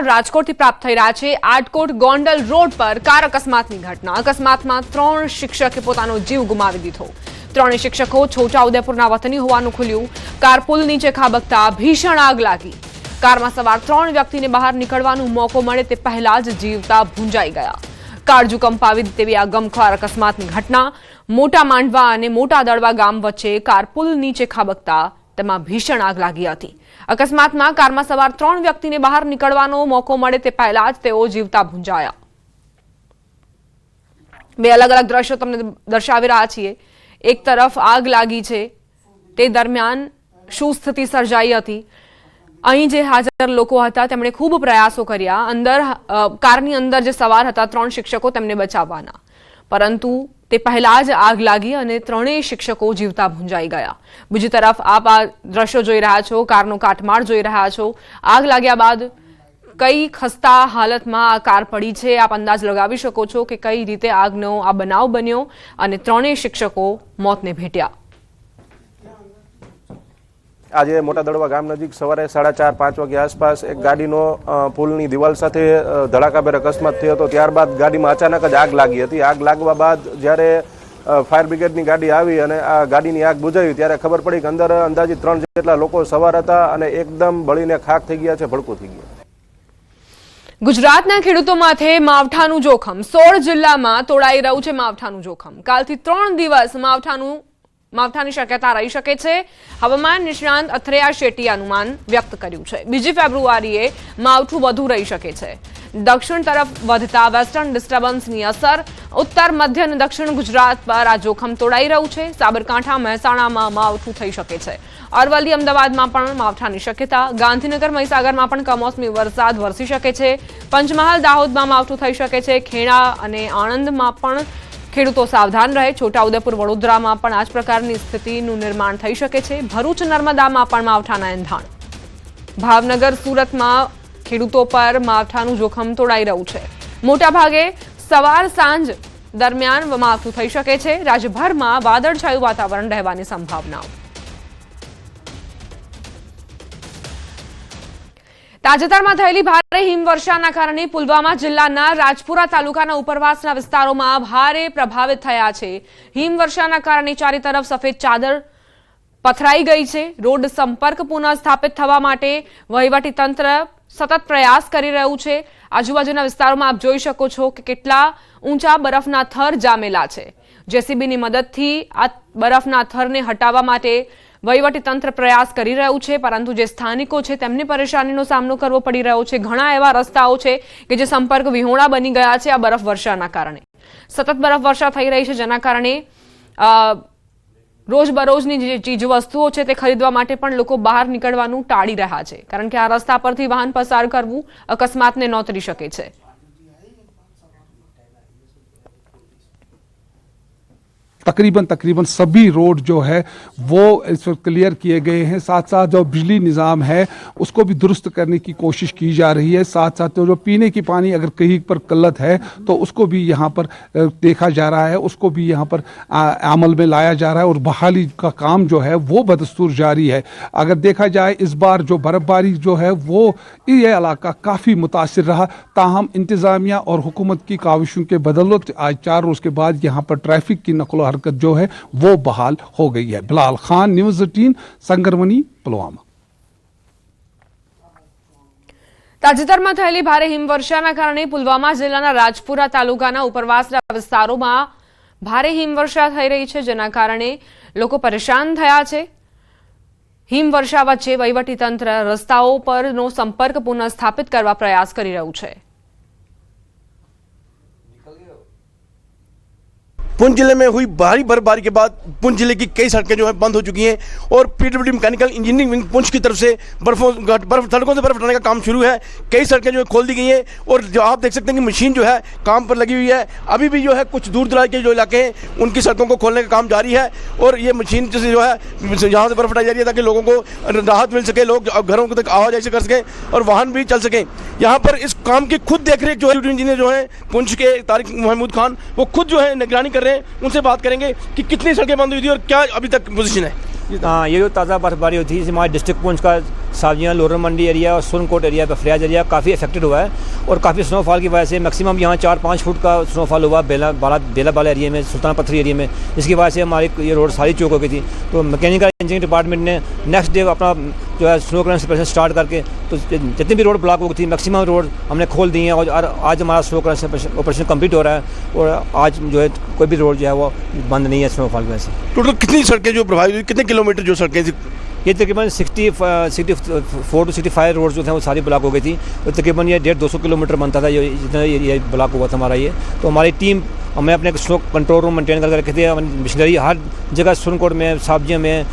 રાજકોટથી પ્રાપ્ત થઈ રહ્યા છે। આટકોટ ગોંડલ રોડ પર કાર અકસ્માતની ઘટના। અકસ્માતમાં 3 શિક્ષકે પોતાનો જીવ ગુમાવી દીધો। 3 શિક્ષકો છોટાઉદેપુરના વતની હોવાનું ખુલ્યું। કાર પુલ નીચે ખાબકતા ભીષણ આગ લાગી। કારમાં સવાર 3 વ્યક્તિને બહાર નીકળવાનો મોકો મળે તે પહેલા જ જીવતા ભૂંજાઈ ગયા। કાળજુ કંપાવી દે તેવી આ ગમખ્વાર અકસ્માતની ઘટના મોટા માંડવા અને મોટા દળવા ગામ વચ્ચે કાર પુલ નીચે ખાબકતા તેમાં ભીષણ આગ લાગી હતી। અકસ્માતમાં કારમાં સવાર 3 વ્યક્તિને બહાર નીકળવાનો મોકો મળે તે પહેલા જ તેઓ જીવતા ભૂંજાયા। બે અલગ અલગ દ્રશ્યો તમને દર્શાવી રહ્યા છીએ। એક તરફ આગ લાગી છે તે દરમિયાન શું સ્થિતિ સર્જાઈ હતી, અહીં જે હાજર લોકો હતા તેમણે ખૂબ પ્રયાસો કર્યા અંદર કારની અંદર જે સવાર હતા 3 શિક્ષકો તેમને બચાવવાના, પરંતુ તે પહેલા જ આગ લાગી અને 3 શિક્ષકો જીવતા ભૂંજાઈ ગયા। બીજી તરફ આપ આ દ્રશ્યો જોઈ રહ્યા છો, કારનો કાટમાળ જોઈ રહ્યા છો। આગ લાગ્યા બાદ કઈ ખસ્તા હાલતમાં આ કાર પડી છે આપ અંદાજ લગાવી શકો છો કે કઈ રીતે આગનો આ બનાવ બન્યો અને 3 શિક્ષકો મોતને ભેટ્યા। આજે મોટા દળવા ગામ નજીક સવારે 4:30-5 વાગ્યા આસપાસ એક ગાડીનો પુલની દિવાલ સાથે ધડાકાભેર અકસ્માત થયો હતો। ત્યારબાદ ગાડીમાં અચાનક જ આગ લાગી હતી। આગ લાગવા બાદ જ્યારે ફાયર બ્રિગેડની ગાડી આવી અને આ ગાડીની આગ બુઝાવી ત્યારે ખબર પડી કે અંદર અંદાજિત 3 જેટલા લોકો સવાર હતા અને એકદમ બળીને ખાખ થઈ ગયા છે, ભડકું થઈ ગયા। ગુજરાતના ખેડૂતો માથે માવઠાનું જોખમ। 16 જિલ્લામાં તોડાઈ રહ્યું છે માવઠાનું જોખમ। કાલથી 3 દિવસ માવઠાની શક્યતા રહી શકે છે। હવામાન નિષ્ણાંત અથરેયા શેટ્ટીએ અનુમાન વ્યક્ત કર્યું છે। 2 ફેબ્રુઆરીએ માવઠું વધુ રહી શકે છે। દક્ષિણ તરફ વધતા વેસ્ટર્ન ડિસ્ટર્બન્સની અસર ઉત્તર મધ્ય અને દક્ષિણ ગુજરાત પર આ જોખમ તોડાઈ રહ્યું છે। સાબરકાંઠા મહેસાણામાં માવઠું થઈ શકે છે। અરવલ્લી અમદાવાદમાં પણ માવઠાની શક્યતા। ગાંધીનગર મહીસાગરમાં પણ કમોસમી વરસાદ વરસી શકે છે। પંચમહાલ દાહોદમાં માવઠું થઈ શકે છે। ખેડા અને આણંદમાં પણ ખેડૂતો સાવધાન રહે। છોટાઉદેપુર વડોદરામાં પણ આ જ પ્રકારની સ્થિતિનું નિર્માણ થઈ શકે છે। ભરૂચ નર્મદામાં પણ માવઠાના એંધાણ। ભાવનગર સુરતમાં ખેડૂતો પર માવઠાનું જોખમ તોડાઈ રહ્યું છે। મોટાભાગે સવાર સાંજ દરમિયાન માવઠું થઈ શકે છે। રાજ્યભરમાં વાદળછાયું વાતાવરણ રહેવાની સંભાવનાઓ। તાજેતરમાં થયેલી ભારે હિમવર્ષાના કારણે પુલવામા જિલ્લાના રાજપુરા તાલુકાના ઉપરવાસના વિસ્તારોમાં ભારે પ્રભાવિત થયા છે। હિમવર્ષાના કારણે ચારે તરફ સફેદ ચાદર પથરાઈ ગઈ છે। રોડ સંપર્ક પુનઃ સ્થાપિત થવા માટે વહીવટી તંત્ર સતત પ્રયાસ કરી રહ્યું છે। આજુબાજુના વિસ્તારોમાં આપ જોઈ શકો છો કે કેટલા ઊંચા બરફના થર જામેલા છે। જેસીબીની મદદથી આ બરફના થરને હટાવવા માટે વહીવટી તંત્ર પ્રયાસ કરી રહ્યું છે, પરંતુ જે સ્થાનિકો છે તેમને પરેશાનીનો સામનો કરવો પડી રહ્યો છે। ઘણા એવા રસ્તાઓ છે કે જે સંપર્ક વિહોણા બની ગયા છે આ બરફ વર્ષાના કારણે। સતત બરફ વર્ષા થઈ રહી છે, જેના કારણે રોજબરોજની જે ચીજ વસ્તુઓ છે તે ખરીદવા માટે પણ લોકો બહાર નીકળવાનું ટાળી રહ્યા છે, કારણ કે આ રસ્તા પરથી વાહન પસાર કરવું અકસ્માતને નોતરી શકે છે। तकरीबन सभी रोड जो है वो इस वक्त क्लियर किए गए हैं। साथ साथ जो बिजली निज़ाम है उसको भी दुरुस्त करने की कोशिश की जा रही है। साथ साथ जो पीने की पानी अगर कहीं पर किल्लत है तो उसको भी यहाँ पर देखा जा रहा है, उसको भी यहाँ पर अमल में लाया जा रहा है और बहाली का काम जो है वो बदस्तूर जारी है। अगर देखा जाए इस बार जो बर्फबारी जो है वो ये इलाका काफ़ी मुतासिर रहा। ताहम इंतज़ामिया और हुकूमत की काविशों के बदौलत आज 4 रोज़ के बाद यहाँ पर ट्रैफिक की नकलो हरकत जो है वो बहाल हो गई है। बिलाल खान, न्यूज़ 18, संगरवनी, पुलवामा। તાજેતરમાં થયેલી ભારે હિમવર્ષાના કારણે પુલવામા જિલ્લાના રાજપુરા તાલુકાના ઉપરવાસના વિસ્તારોમાં ભારે હિમવર્ષા થઈ રહી છે, જેના કારણે લોકો પરેશાન થયા છે। હિમવર્ષા વચ્ચે વહીવટીતંત્ર રસ્તાઓ પરનો સંપર્ક પુનઃ સ્થાપિત કરવા પ્રયાસ કરી રહ્યું છે। पुंछ जिले में हुई भारी बर्फबारी के बाद पुंछ जिले की कई सड़कें जो है बंद हो चुकी हैं और PWD mechanical engineering wing Poonch की तरफ से सड़कों से बर्फ हटाने का काम शुरू है। कई सड़कें जो है खोल दी गई हैं और जो आप देख सकते हैं कि मशीन जो है काम पर लगी हुई है। अभी भी जो है कुछ दूर दराज के जो इलाके हैं उनकी सड़कों को खोलने का काम जारी है और ये मशीन से जो है यहाँ से बर्फ हटाई जा रही है ताकि लोगों को राहत मिल सके, लोग घरों तक आवाजाही कर सकें और वाहन भी चल सकें। यहाँ पर इस काम की खुद देखरेख जो है इंजीनियर जो है पुंछ के तारिक महमूद खान वो खुद जो है निगरानी कर रहे हैं। उनसे बात करेंगे कि कितनी सड़कें बंद हुई थी और क्या अभी तक पोजीशन है। ये जो ताज़ा बर्फबारी हुई थी हमारे डिस्ट्रिक्ट पुंछ का सावजियाँ लोरन मंडी एरिया और सुरनकोट एरिया बफरियाज एरिया काफ़ी अफेक्टेड हुआ है और काफ़ी स्नोफॉल की वजह से मैक्सिमम यहाँ 4-5 फुट का स्नोफॉल हुआ बेलाबाला एरिया में, सुल्तान पत्थरी एरिया में, जिसकी वजह से हमारी ये रोड सारी चौक हो गई थी। तो मैकेनिकल इंजीनियरिंग डिपार्टमेंट ने नेक्स्ट डे अपना जो है स्नो क्लियरेंस ऑपरेशन स्टार्ट करके तो जितनी भी रोड ब्लॉक हो गई थी मैक्सिमम रोड हमने खोल दी हैं और आज हमारा स्नो क्लियरेंस ऑपरेशन कंप्लीट हो रहा है और आज जो है कोई भी रोड जो है वो बंद नहीं है स्नोफॉल की वजह से। टोटल कितनी सड़कें जो प्रभावित हुई, कितने किलोमीटर जो सड़कें थी? ये तकरीबन 64 to 65 रोड जो थे वो सारी ब्लॉक हो गई थी। तो तकरीबन ये 150-200 किलोमीटर बनता था ये जितना ये ब्लॉक हुआ था हमारा ये। तो हमारी टीम हमें अपने स्नो कंट्रोल रूम मेंटेन करके रखे थे, मशीनरी हर जगह सुरनकोट में, साबजिया में,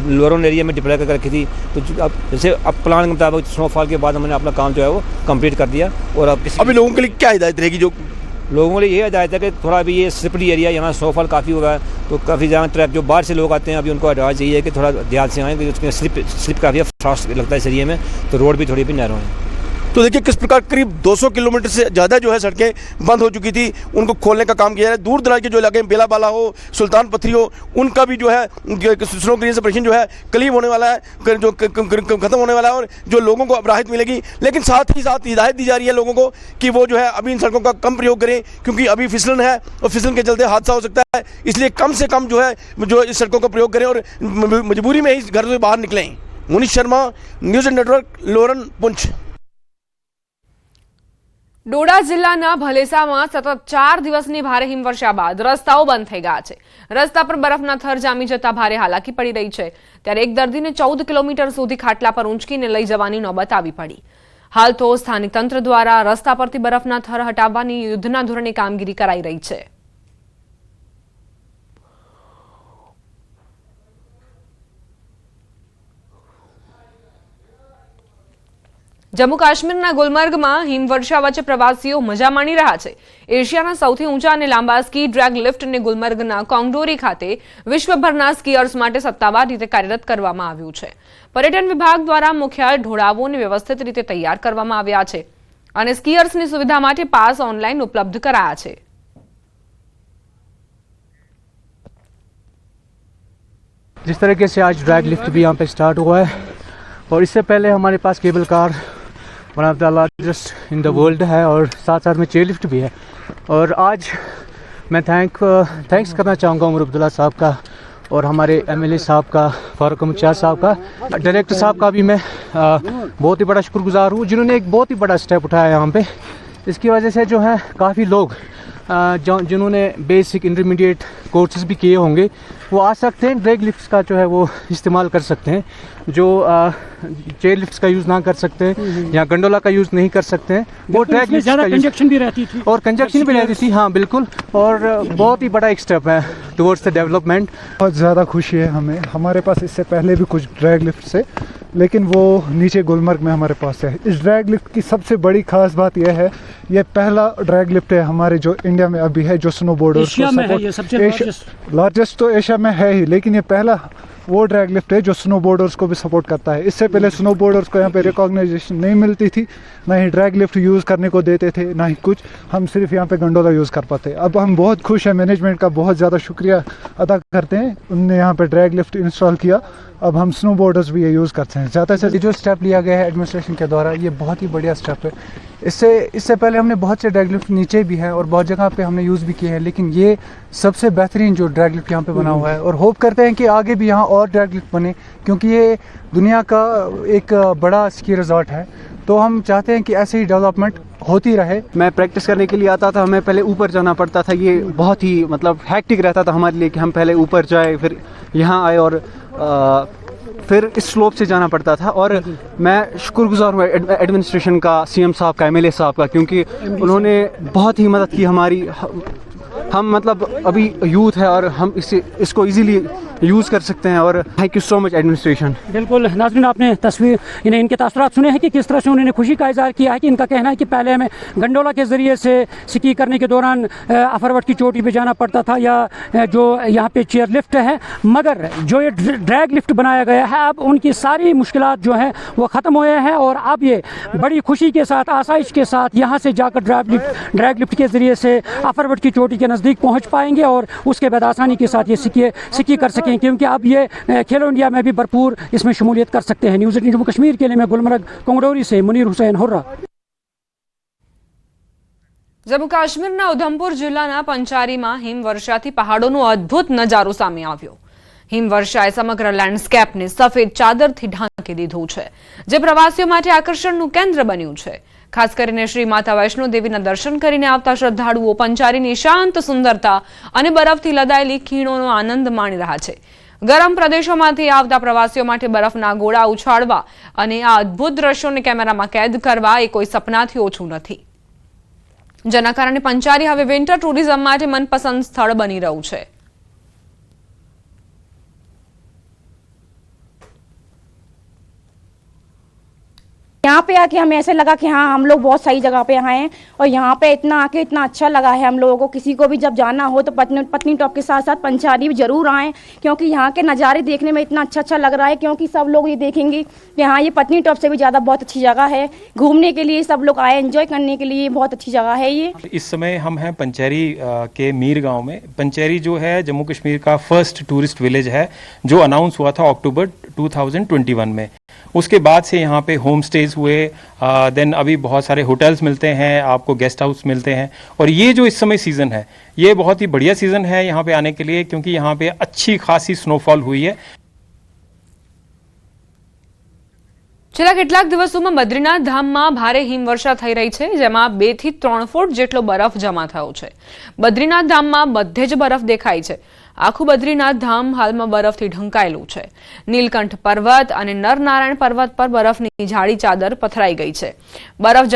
लोरन एरिया में डिप्लॉय करके रखी थी। तो अब जैसे अब प्लान के मुताबिक स्नोफॉल के बाद हमने अपना काम जो है वो कंप्लीट कर दिया। और अब अभी लोगों के लिए क्या हिदायत रहेगी? जो लोगों के लिए ये हिदायत है कि थोड़ा अभी ये स्लिपरी एरिया यहाँ स्नोफॉल काफ़ी हुआ है तो काफ़ी ज़्यादा ट्रैक जो बाहर से लोग आते हैं अभी उनको एडवाइस यही है कि थोड़ा ध्यान से आएँ क्योंकि उसमें स्लिप काफ़ी फास्ट लगता है इस एरिया में, तो रोड भी थोड़ी भी नैरो है। तो देखिए किस प्रकार करीब 200 किलोमीटर से ज़्यादा जो है सड़कें बंद हो चुकी थी, उनको खोलने का काम किया है। दूर दराज के जो इलाके में बेलाबाला हो, सुल्तान पत्थरी हो, उनका भी जो है स्नो क्लियरेंस ऑपरेशन जो है करीब होने वाला है, जो खत्म होने वाला है और जो लोगों को अब राहत मिलेगी। लेकिन साथ ही साथ हिदायत दी जा रही है लोगों को कि वो जो है अभी इन सड़कों का कम प्रयोग करें क्योंकि अभी फिसलन है और फिसलन के चलते हादसा हो सकता है, इसलिए कम से कम जो है जो इस सड़कों का प्रयोग करें और मजबूरी में ही घर से बाहर निकलें। Munish Sharma, news network, Loran, Poonch. ડોડા જિલ્લાના ભલેસામાં સતત 4 દિવસની ભારે હિમવર્ષા બાદ રસ્તાઓ બંધ થઈ ગયા છે। રસ્તા પર બરફના થર જામી જતા ભારે હાલાકી પડી રહી છે। ત્યારે એક દર્દીને 14 કિલોમીટર સુધી ખાટલા પર ઊંચકીને લઈ જવાની નોબત આવી પડી। હાલ તો સ્થાનિક તંત્ર દ્વારા રસ્તા પરથી બરફના થર હટાવવાની યુદ્ધના ધોરણે કામગીરી કરાઈ રહી છે। જમ્મુ કાશ્મીરના ગુલમર્ગમાં હિમવર્ષા વચ્ચે પ્રવાસીઓ મજા માણી રહ્યા છે। એશિયાના સૌથી ઊંચા અને લાંબા સ્કી ડ્રેગ લિફ્ટને ગુલમર્ગના કોંગડોરી ખાતે વિશ્વભરના સ્કીયર્સ માટે સત્તાવાર રીતે કાર્યરત કરવામાં આવ્યું છે। પર્યટન વિભાગ દ્વારા મુખ્ય ઢોળાવોને વ્યવસ્થિત રીતે તૈયાર કરવામાં આવ્યા છે અને સ્કીયર્સની સુવિધા માટે પાસ ઓનલાઈન ઉપલબ્ધ કરાયા છે। जिस तरीके से आज ड्रैग लिफ्ट भी यहाँ पे स्टार्ट हुआ है और इससे पहले हमारे पास cable car one of the largest in the world है और साथ साथ में चेयर लिफ्ट भी है। और आज मैं थैंक्स करना चाहूँगा उमर अब्दुल्ला साहब का और हमारे एमएलए साहब का, फारूक अहमद शाह साहब का, डायरेक्टर साहब का भी मैं बहुत ही बड़ा शुक्रगुजार हूँ जिन्होंने एक बहुत ही बड़ा स्टेप उठाया यहाँ पे। इसकी वजह से जो है काफ़ी लोग जिन्होंने बेसिक इंटरमीडिएट कोर्सेज भी किए होंगे वो आ सकते हैं, ड्रैग लिफ्ट्स का जो है वो इस्तेमाल कर सकते हैं। जो चेयर लिफ्ट्स का यूज़ ना कर सकते हैं या गंडोला का यूज़ नहीं कर सकते हैं वो ड्रैग लिफ्ट्स का कंजक्शन भी रहती थी और कंजक्शन भी रहती थी। हाँ बिल्कुल, और बहुत ही बड़ा एक स्टेप है टुवर्ड्स द डेवलपमेंट। बहुत ज़्यादा खुशी है हमें। हमारे पास इससे पहले भी कुछ ड्रैग लिफ्ट है लेकिन वो नीचे गुलमर्ग में हमारे पास है। इस ड्रैग लिफ्ट की सबसे बड़ी खास बात यह है, ये पहला ड्रैग लिफ्ट है हमारे जो इंडिया में अभी है जो स्नोबोर्डर्स को सपोर्ट, लार्जेस्ट तो एशिया में है ही, लेकिन ये पहला वो ड्रैग लिफ्ट है जो स्नोबोर्डर्स को भी सपोर्ट करता है। इससे पहले स्नोबोर्डर्स को यहाँ पे रिकॉग्नाइजेशन नहीं मिलती थी, ना ही ड्रैग लिफ्ट यूज़ करने को देते थे, ना ही कुछ, हम सिर्फ यहाँ पे गंडोला यूज़ कर पाते। अब हम बहुत खुश हैं, मैनेजमेंट का बहुत ज़्यादा शुक्रिया अदा करते हैं, उनने यहाँ पे ड्रैग लिफ्ट इंस्टॉल किया। अब हम स्नोबोर्डर्स भी ये यूज़ करते हैं ज़्यादा से। जो स्टेप लिया गया है एडमिनिस्ट्रेशन के द्वारा ये बहुत ही बढ़िया स्टेप है। इससे पहले हमने बहुत से ड्रैग लिफ्ट नीचे भी हैं और बहुत जगह पे हमने यूज़ भी किए हैं, लेकिन ये सबसे बेहतरीन जो ड्रैग लिफ्ट यहाँ पे बना हुआ है और होप करते हैं कि आगे भी यहाँ और ड्रैग लिफ्ट बने क्योंकि ये दुनिया का एक बड़ा स्की रिजॉर्ट है। तो हम चाहते हैं कि ऐसे ही डेवलपमेंट होती रहे। मैं प्रैक्टिस करने के लिए आता था, हमें पहले ऊपर जाना पड़ता था, ये बहुत ही मतलब हैक्टिक रहता था हमारे लिए कि हम पहले ऊपर जाए फिर यहाँ आए और फिर इस स्लोप से जाना पड़ता था। और मैं शुक्रगुजार हूँ एडमिनिस्ट्रेशन का, सीएम साहब का, एमएलए साहब का, क्योंकि उन्होंने बहुत ही मदद की हमारी। हम मतलब अभी यूथ है और हम इसको इजीली यूज़ कर सकते हैं और thank you so much administration. बिल्कुल नाज़रीन, आपने तस्वीर इनके तासुरात सुने हैं कि किस तरह से उन्होंने खुशी का इज़हार किया है कि इनका कहना है कि पहले हमें गंडोला के ज़रिए से स्की करने के दौरान अफरवट की चोटी पे जाना पड़ता था या जो यहाँ पे चेयर लिफ्ट है, मगर जो ये ड्रैग लिफ्ट बनाया गया है अब उनकी सारी मुश्किलात जो हैं वो ख़त्म हुए हैं और अब ये बड़ी खुशी के साथ, आसाइश के साथ यहाँ से जाकर ड्रैग लिफ्ट के ज़रिए से अफरवट की चोटी के नज़दीक पहुँच पाएंगे और उसके बाद आसानी के साथ ये स्की कर सकेंगे। सकें, क्योंकि अब ये खेलो इंडिया में भी भरपूर इसमें शमूलियत कर सकते हैं। न्यूज़ 18 जम्मू कश्मीर के लिए मैं गुलमर्ग कोंगडोरी से मुनीर हुसैन हुर्रा। જમ્મુ કાશ્મીરના ઉધમપુર જિલ્લાના પંચારીમાં હિમવર્ષાથી પહાડોનો અદ્ભુત નજારો સામે આવ્યો. હિમવર્ષાએ સમગ્ર લેન્ડસ્કેપને સફેદ ચાદરથી ઢાંકી દીધું છે, જે પ્રવાસીઓ માટે આકર્ષણનું કેન્દ્ર બન્યું છે. ખાસ કરીને શ્રી માતા વૈષ્ણો દેવીના દર્શન કરીને આવતા શ્રદ્ધાળુઓ પંચારીની શાંત સુંદરતા અને બરફથી લદાયેલી ખીણોનો આનંદ માણી રહ્યા છે. ગરમ પ્રદેશોમાંથી આવતા પ્રવાસીઓ માટે બરફના ગોળા ઉછાળવા અને આ અદ્ભુત દ્રશ્યોને કેમેરામાં કેદ કરવા એ કોઈ સપનાથી ઓછું નથી, જેના કારણે પંચારી હવે વિન્ટર ટુરિઝમ માટે મનપસંદ સ્થળ બની રહ્યું છે. यहाँ पे आके हमें ऐसे लगा कि हाँ हम लोग बहुत सही जगह पे आए हैं और यहाँ पे इतना आके इतना अच्छा लगा है हम लोगों को. किसी को भी जब जाना हो तो पत्नी टॉप के साथ साथ पंचारी भी जरूर आएँ, क्योंकि यहाँ के नज़ारे देखने में इतना अच्छा लग रहा है. क्योंकि सब लोग ये देखेंगे कि हाँ ये पत्नी टॉप से भी ज़्यादा बहुत अच्छी जगह है घूमने के लिए. सब लोग आए एंजॉय करने के लिए, बहुत अच्छी जगह है ये. इस समय हम हैं पंचैरी के मीर गांव में. पंचैरी जो है जम्मू कश्मीर का फर्स्ट टूरिस्ट विलेज है, जो अनाउंस हुआ था अक्टूबर 2021 में. उसके बाद से यहाँ पे होम स्टेज हुए, देन अभी बहुत सारे होटल्स मिलते हैं, आपको गेस्ट हाउस मिलते हैं. और ये जो इस समय सीज़न है ये बहुत ही बढ़िया सीज़न है यहाँ पे आने के लिए, क्योंकि यहाँ पे अच्छी खासी स्नोफॉल हुई है. છેલ્લા કેટલાક દિવસોમાં બદ્રીનાથ ધામમાં ભારે હિમવર્ષા થઈ રહી છે, જેમાં 2 થી 3 ફૂટ જેટલો બરફ જમા થયો છે. બદ્રીનાથ ધામમાં બધે જ બરફ દેખાય છે. આખું બદ્રીનાથ ધામ હાલમાં બરફથી ઢંકાયેલું છે. નીલકંઠ પર્વત અને નરનારાયણ પર્વત પર બરફની જાડી ચાદર પથરાઈ ગઈ છે. બરફ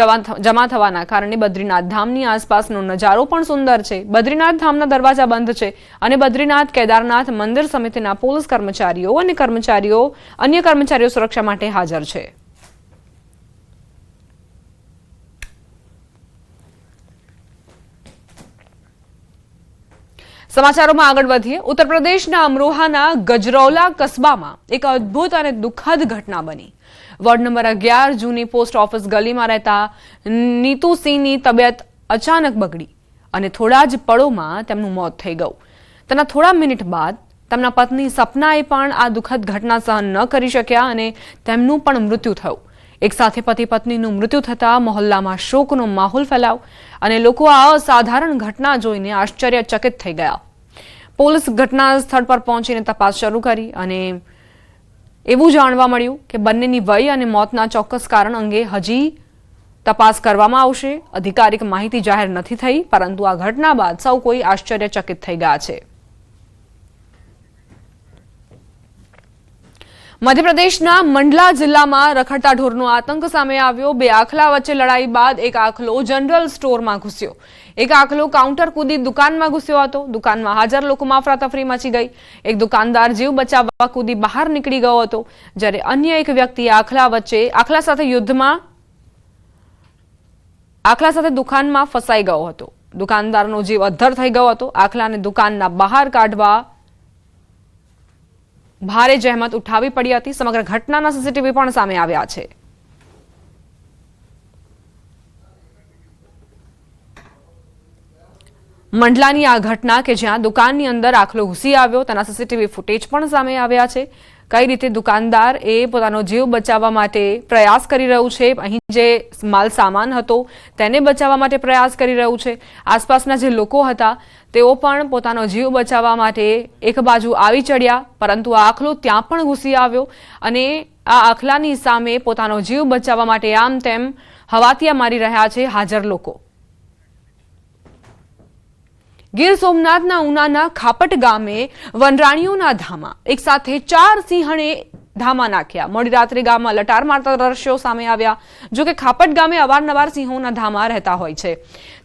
જમા થવાના કારણે બદ્રીનાથ ધામની આસપાસનો નજારો પણ સુંદર છે. બદ્રીનાથ ધામના દરવાજા બંધ છે અને બદ્રીનાથ કેદારનાથ મંદિર સમિતિના પોલીસ કર્મચારીઓ અને અન્ય કર્મચારીઓ સુરક્ષા માટે હાજર છે. સમાચારોમાં આગળ વધીએ. ઉત્તર પ્રદેશના અમરોહાના ગજરૌલા કસ્બામાં એક અદ્ભુત અને દુઃખદ ઘટના બની. વોર્ડ નંબર 11 જૂની પોસ્ટ ઓફિસ ગલીમાં રહેતા નીતુ સિંહની તબિયત અચાનક બગડી અને થોડા જ પળોમાં તેમનું મોત થઈ ગયું. તેના થોડા મિનિટ બાદ તેમના પત્ની સપનાએ પણ આ દુઃખદ ઘટના સહન ન કરી શક્યા અને તેમનું પણ મૃત્યુ થયું. એક સાથે પતિ પત્નીનું મૃત્યુ થતાં મહોલ્લામાં શોકનો માહોલ ફેલાયો અને લોકો આ અસાધારણ ઘટના જોઈને આશ્ચર્યચકિત થઈ ગયા. પોલીસ ઘટના સ્થળ પર પહોંચીને તપાસ શરૂ કરી અને એવું જાણવા મળ્યું કે બંનેની વય અને મોતના ચોક્કસ કારણ અંગે હજી તપાસ કરવામાં આવશે. અધિકારિક માહિતી જાહેર નથી થઈ, પરંતુ આ ઘટના બાદ સૌ કોઈ આશ્ચર્યચકિત થઈ ગયા છે. મધ્યપ્રદેશના મંડલા જિલ્લામાં રખડતા ઢોરનો આતંક સામે આવ્યો. 2 આખલા વચ્ચે લડાઈ બાદ એક આખલો જનરલ સ્ટોરમાં ઘૂસ્યો. એક આખલો કાઉન્ટર કૂદી દુકાનમાં ઘૂસ્યો હતો. દુકાનમાં હાજર લોકોમાં અફરાતફરી મચી ગઈ. એક દુકાનદાર જીવ બચાવવા કૂદી બહાર નીકળી ગયો હતો, જ્યારે અન્ય એક વ્યક્તિ આખલા સાથે દુકાનમાં ફસાઈ ગયો હતો. દુકાનદારનો જીવ અદ્ધર થઈ ગયો હતો. આખલાને દુકાનના બહાર કાઢવા ભારે જહેમત ઉઠાવવી પડી હતી. સમગ્ર ઘટનાના સીસીટીવી પણ સામે આવ્યા છે. મંડલાની આ ઘટના કે જ્યાં દુકાનની અંદર આખલો ઘૂસી આવ્યો તેના સીસીટીવી ફૂટેજ પણ સામે આવ્યા છે. કઈ રીતે દુકાનદાર એ પોતાનો જીવ બચાવવા માટે પ્રયાસ કરી રહ્યું છે, અહીં જે માલ સામાન હતો તેને બચાવવા માટે પ્રયાસ કરી રહ્યું છે. આસપાસના જે લોકો હતા તેઓ પણ પોતાનો જીવ બચાવવા માટે એક બાજુ આવી ચડ્યા, પરંતુ આ આખલો ત્યાં પણ ઘૂસી આવ્યો અને આ આખલાની સામે પોતાનો જીવ બચાવવા માટે આમ તેમ હવાતિયા મારી રહ્યા છે હાજર લોકો. ગીર સોમનાથના ઉનાના ખાપટ ગામે વનરાણીઓના ધામા એક સાથે 4 સિંહણે ધામા નાખ્યા. મોડી રાત્રે ગામમાં લટાર મારતા દ્રશ્યો સામે આવ્યા. જોકે ખાપટ ગામે અવારનવાર સિંહોના ધામા રહેતા હોય છે,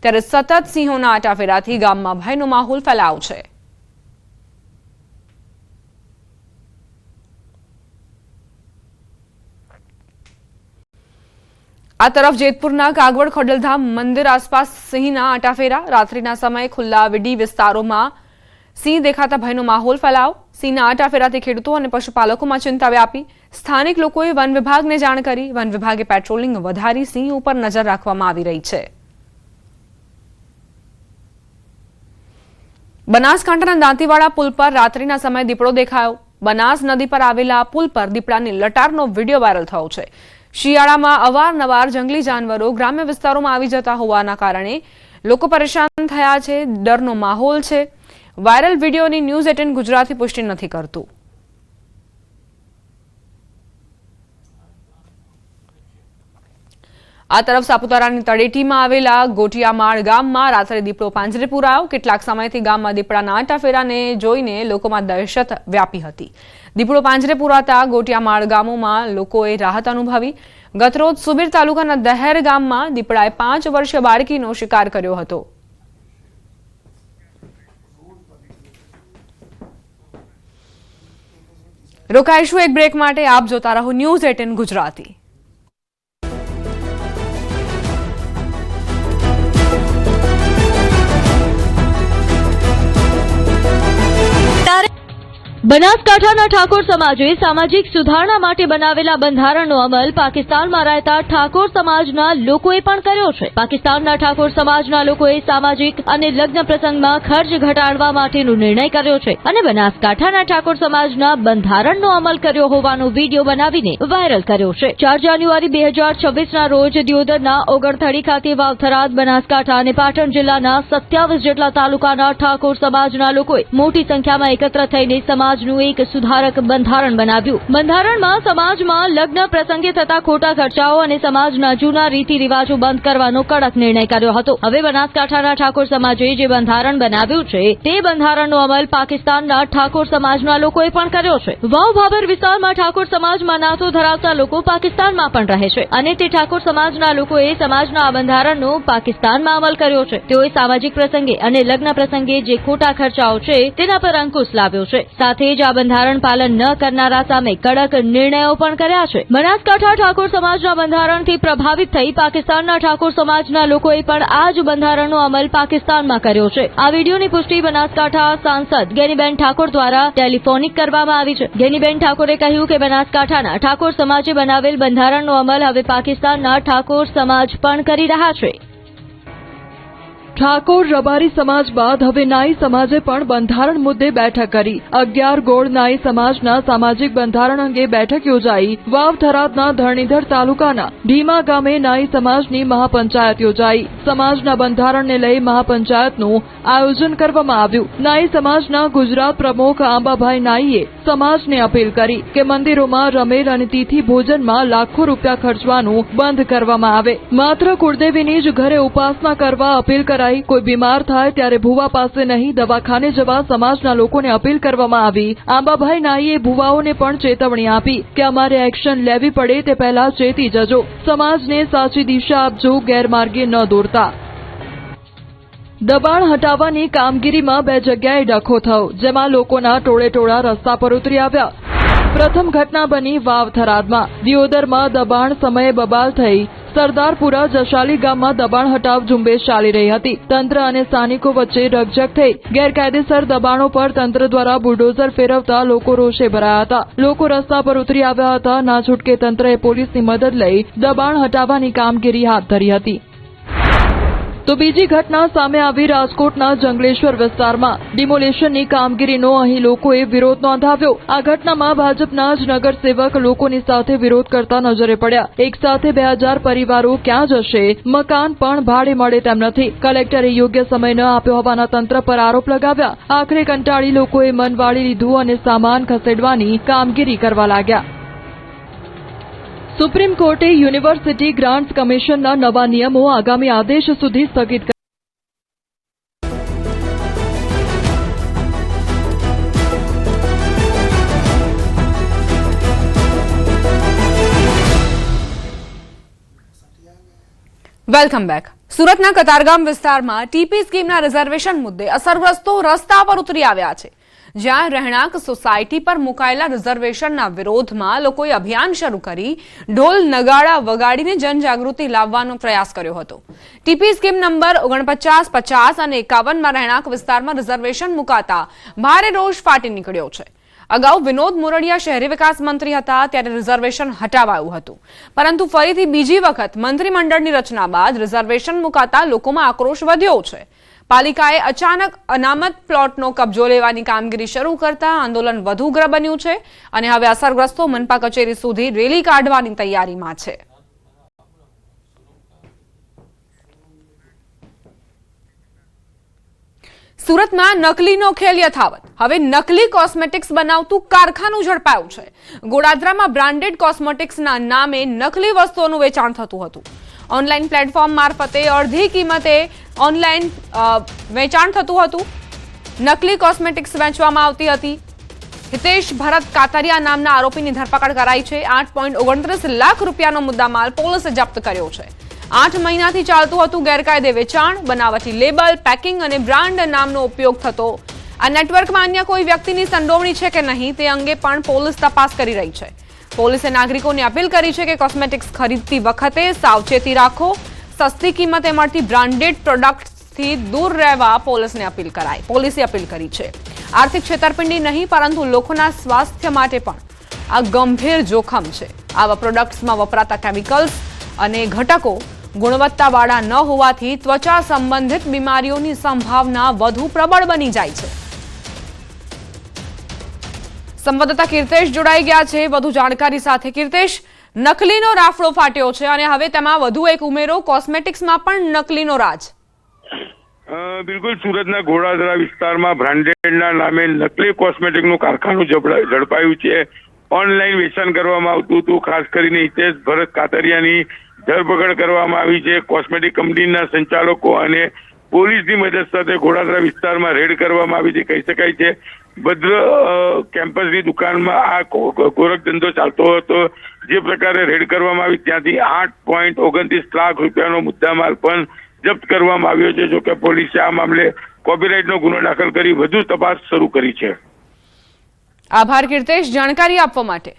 ત્યારે સતત સિંહોના આટાફેરાથી ગામમાં ભયનો માહોલ ફેલાયો છે. આ તરફ જેતપુરના કાગવડ ખોડલધામ મંદિર આસપાસ સિંહના આટાફેરા. રાત્રિના સમયે ખુલ્લા વીડી વિસ્તારોમાં સિંહ દેખાતા ભયનો માહોલ ફેલાયો. સિંહના આટાફેરાથી ખેડૂતો અને પશુપાલકોમાં ચિંતા વ્યાપી. સ્થાનિક લોકોએ વન વિભાગને જાણ કરી. વન વિભાગે પેટ્રોલિંગ વધારી સિંહ ઉપર નજર રાખવામાં આવી રહી છે. બનાસકાંઠાના દાંતીવાડા પુલ પર રાત્રિના સમયે દીપડો દેખાયો. બનાસ નદી પર આવેલા પુલ પર દીપડાની લટારનો વિડીયો વાયરલ થયો છે. શિયાળામાં અવારનવાર જંગલી જાનવરો ગ્રામ્ય વિસ્તારોમાં આવી જતા હોવાના કારણે લોકો પરેશાન થયા છે. ડરનો માહોલ છે. વાયરલ વિડીયોની ન્યૂઝ 18 ગુજરાતી પુષ્ટિ નથી કરતું. આ તરફ સાપુતારાની તળેટીમાં આવેલા ગોટિયામાળ ગામમાં રાત્રે દીપડો પાંજરે પુરાયો. કેટલાક સમયથી ગામમાં દીપડાના આંટાફેરાને જોઈને લોકોમાં દહેશત વ્યાપી હતી. દીપડો પાંજરે પુરાતા ગોટિયામાળ ગામોમાં લોકોએ રાહત અનુભવી. ગતરોજ સુબીર તાલુકાના દહેર ગામમાં દીપડાએ 5 વર્ષીય બાળકીનો શિકાર કર્યો હતો. રોકાઈશું એક બ્રેક માટે. આપ જોતા રહો ન્યૂઝ 18 ગુજરાતી. બનાસકાંઠાના ઠાકોર સમાજે સામાજિક સુધારણા માટે બનાવેલા બંધારણનો અમલ પાકિસ્તાનમાં રહેતા ઠાકોર સમાજના લોકોએ પણ કર્યો છે. પાકિસ્તાનના ઠાકોર સમાજના લોકોએ સામાજિક અને લગ્ન પ્રસંગમાં ખર્ચ ઘટાડવા માટેનો નિર્ણય કર્યો છે અને બનાસકાંઠાના ઠાકોર સમાજના બંધારણનો અમલ કર્યો હોવાનો વિડીયો બનાવીને વાયરલ કર્યો છે. 4 જાન્યુઆરી 2026ના રોજ દિયોદરના ઓગણથડી ખાતે વાવથરાદ, બનાસકાંઠા અને પાટણ જિલ્લાના 27 જેટલા તાલુકાના ઠાકોર સમાજના લોકોએ મોટી સંખ્યામાં એકત્ર થઈને સમાજનું એક સુધારક બંધારણ બનાવ્યું. બંધારણમાં સમાજમાં લગ્ન પ્રસંગે થતા ખોટા ખર્ચાઓ અને સમાજના જૂના રીતિ રિવાજો બંધ કરવાનો કડક નિર્ણય કર્યો હતો. હવે બનાસકાંઠાના ઠાકોર સમાજે જે બંધારણ બનાવ્યું છે તે બંધારણનો અમલ પાકિસ્તાનના ઠાકોર સમાજના લોકોએ પણ કર્યો છે. વાવ ભાભર વિસ્તારમાં ઠાકોર સમાજમાં નાતો ધરાવતા લોકો પાકિસ્તાનમાં પણ રહે છે અને તે ઠાકોર સમાજના લોકોએ સમાજના આ બંધારણનો પાકિસ્તાનમાં અમલ કર્યો છે. તેઓએ સામાજિક પ્રસંગે અને લગ્ન પ્રસંગે જે ખોટા ખર્ચાઓ છે તેના પર અંકુશ લાવ્યો છે. સાથે જ આ બંધારણ પાલન ન કરનારા સામે કડક નિર્ણયો પણ કર્યા છે. બનાસકાંઠા ઠાકોર સમાજના બંધારણથી પ્રભાવિત થઈ પાકિસ્તાનના ઠાકોર સમાજના લોકોએ પણ આ જ બંધારણનો અમલ પાકિસ્તાનમાં કર્યો છે. આ વિડીયોની પુષ્ટિ બનાસકાંઠા સાંસદ ગેનીબેન ઠાકોર દ્વારા ટેલિફોનિક કરવામાં આવી છે. ગેનીબેન ઠાકોરે કહ્યું કે બનાસકાંઠાના ઠાકોર સમાજે બનાવેલ બંધારણનો અમલ હવે પાકિસ્તાનના ઠાકોર સમાજ પણ કરી રહ્યા છે. ઠાકોર રબારી સમાજ બાદ હવે નાઈ સમાજે પણ બંધારણ મુદ્દે બેઠક કરી. 11 ગોળ નાઈ સમાજના સામાજિક બંધારણ અંગે બેઠક યોજાઈ. વાવ થરાદના ધરણીધર તાલુકાના ઢીમા ગામે નાઈ સમાજની મહાપંચાયત યોજાઈ. સમાજના બંધારણને લઈ મહાપંચાયતનું આયોજન કરવામાં આવ્યું. નાઈ સમાજના ગુજરાત પ્રમુખ આંબાભાઈ નાઈએ સમાજને અપીલ કરી કે મંદિરોમાં રમેલ અને તિથિ ભોજનમાં લાખો રૂપિયા ખર્ચવાનું બંધ કરવામાં આવે. માત્ર કુળદેવીની જ ઘરે ઉપાસના કરવા અપીલ કરાઈ. કોઈ બીમાર થાય ત્યારે ભુવા પાસે નહીં દવાખાને જવા સમાજના લોકોને અપીલ કરવામાં આવી. આંબાભાઈ નાઈએ ભુવાઓને પણ ચેતવણી આપી કે અમારે એક્શન લેવી પડે તે પહેલા ચેતી જજો. સમાજને સાચી દિશા આપજો, ગેરમાર્ગે ન દોરતા. દબાણ હટાવવાની કામગીરીમાં 2 જગ્યાએ ડખો થયો, જેમાં લોકોના ટોળે-ટોળા રસ્તા પર ઉતરી આવ્યા. પ્રથમ ઘટના બની વાવ થરાદમાં. દિયોદરમાં દબાણ સમયે બબાલ થઈ. સરદારપુરા જશાલી ગામમાં દબાણ હટાવ ઝુંબેશ ચાલી રહી હતી. તંત્ર અને સ્થાનિકો વચ્ચે રકઝક થઈ. ગેરકાયદેસર દબાણો પર તંત્ર દ્વારા બુલડોઝર ફેરવતા લોકો રોષે ભરાયા હતા. લોકો રસ્તા પર ઉતરી આવ્યા હતા. ના છૂટકે તંત્રએ પોલીસની મદદ લઈ દબાણ હટાવવાની કામગીરી હાથ ધરી હતી. તો બીજી ઘટના સામે આવી રાજકોટના જંગલેશ્વર વિસ્તારમાં. ડિમોલેશનની કામગીરીનો અહીં લોકોએ વિરોધ નોંધાવ્યો. આ ઘટનામાં ભાજપના જ નગરસેવક લોકોની સાથે વિરોધ કરતા નજરે પડ્યા. એક સાથે 2000 પરિવારો ક્યાં જશે? મકાન પણ ભાડે મળે તેમ નથી. કલેક્ટરે યોગ્ય સમય ન આપ્યો હોવાના તંત્ર પર આરોપ લગાવ્યા. આખરે કંટાળી લોકોએ મન વાળી લીધું અને સામાન ખસેડવાની કામગીરી કરવા લાગ્યા. સુપ્રીમ કોર્ટે યુનિવર્સિટી ગ્રાન્ટ્સ કમિશનના નવા નિયમો આગામી આદેશ સુધી સ્થગિત વેલકમ બેક. સુરતના કતારગામ વિસ્તારમાં ટીપી સ્કીમના રિઝર્વેશન મુદ્દે અસરગ્રસ્તો રસ્તા પર ઉતરી આવ્યા છે. જ્યાં રહેણાંક સોસાયટી પર મુકાયેલા રિઝર્વેશનના વિરોધમાં લોકોએ અભિયાન શરૂ કરી ઢોલ નગાડા વગાડીને જનજાગૃતિ લાવવાનો પ્રયાસ કર્યો હતો. ટીપી સ્કીમ નંબર 49, 50 અને 51માં રહેણાંક વિસ્તારમાં રિઝર્વેશન મુકાતા ભારે રોષ ફાટી નીકળ્યો છે. અગાઉ વિનોદ મોરડિયા શહેરી વિકાસ મંત્રી હતા ત્યારે રિઝર્વેશન હટાવાયું હતું, પરંતુ ફરીથી બીજી વખત મંત્રીમંડળની રચના બાદ રિઝર્વેશન મુકાતા લોકોમાં આક્રોશ વધ્યો છે. પાલિકાએ અચાનક અનામત પ્લોટનો કબજો લેવાની કામગીરી શરૂ કરતા આંદોલન વધુ ઉગ્ર બન્યું છે અને હવે અસરગ્રસ્તો મનપા કચેરી સુધી રેલી કાઢવાની તૈયારીમાં છે. સુરતમાં નકલીનો ખેલ યથાવત. હવે નકલી કોસ્મેટિક્સ બનાવતું કારખાનું ઝડપાયું છે. ગોડાદરામાં બ્રાન્ડેડ કોસ્મેટિક્સના નામે નકલી વસ્તુઓનું વેચાણ થતું હતું. ઓનલાઈન પ્લેટફોર્મ મારફતે અડધી કિંમતે ઓનલાઈન વેચાણ થતું હતું. નકલી કોસ્મેટિક્સ વેચવામાં આવતી હતી. હિતેશ ભરત કાતરિયા નામના આરોપીની ધરપકડ કરાઈ છે. 8.29 લાખ રૂપિયાનો મુદ્દામાલ પોલીસે જપ્ત કર્યો છે. 8 મહિનાથી ચાલતું હતું ગેરકાયદે વેચાણ, બનાવટી લેબલ, પેકિંગ અને બ્રાન્ડ નામનો ઉપયોગ થતો. આ નેટવર્કમાં અન્ય કોઈ વ્યક્તિની સંડોવણી છે કે નહીં તે અંગે પણ પોલીસ તપાસ કરી રહી છે. પોલીસે નાગરિકોને અપીલ કરી છે કે કોસ્મેટિક્સ ખરીદતી વખતે સાવચેતી રાખો. સસ્તી કિંમતે મળતી બ્રાન્ડેડ પ્રોડક્ટ્સથી દૂર રહેવા પોલીસે અપીલ કરી છે. આર્થિક છેતરપિંડી નહીં પરંતુ લોકોના સ્વાસ્થ્ય માટે પણ આ ગંભીર જોખમ છે. આવા પ્રોડક્ટ્સમાં વપરાતા કેમિકલ્સ અને ઘટકો ગુણવત્તાવાળા ન હોવાથી ત્વચા સંબંધિત બીમારીઓની સંભાવના વધુ પ્રબળ બની જાય છે. સંવાદદાતા કીર્તેશ જોડાઈ ગયા છે વધુ જાણકારી સાથે. કીર્તેશ, નકલીનો રાફડો ફાટ્યો છે અને હવે તેમાં વધુ એક ઉમેરો, કોસ્મેટિક્સમાં પણ નકલીનો રાજ. બિલકુલ, સુરતના ઘોડાદરા વિસ્તારમાં બ્રાન્ડેડના નામે નકલી કોસ્મેટિકનું કારખાનું ઝડપાયું છે. ઓનલાઈન વેચાણ કરવામાં આવતું હતું. ખાસ કરીને હિતેશ ભરત કાતરિયાની ધરપકડ કરવામાં આવી છે. કોસ્મેટિક કંપનીના સંચાલકો અને પોલીસની મદદ સાથે ઘોડાદરા વિસ્તારમાં રેડ કરવામાં આવી છે. કહી શકાય છે ભદ્ર કેમ્પસની દુકાનમાં આ ગોરખ ધંધો ચાલતો હતો. જે પ્રકારે રેડ કરવામાં આવી ત્યાંથી 8.29 લાખ રૂપિયાનો મુદ્દામાલ પણ જપ્ત કરવામાં આવ્યો છે. જોકે પોલીસે આ મામલે કોપીરાઇટનો ગુનો દાખલ કરી વધુ તપાસ શરૂ કરી છે. આભાર કીર્તેશ જાણકારી આપવા માટે.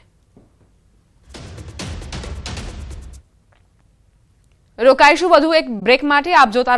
રોકાઈશું વધુ એક બ્રેક માટે. આપ જોતા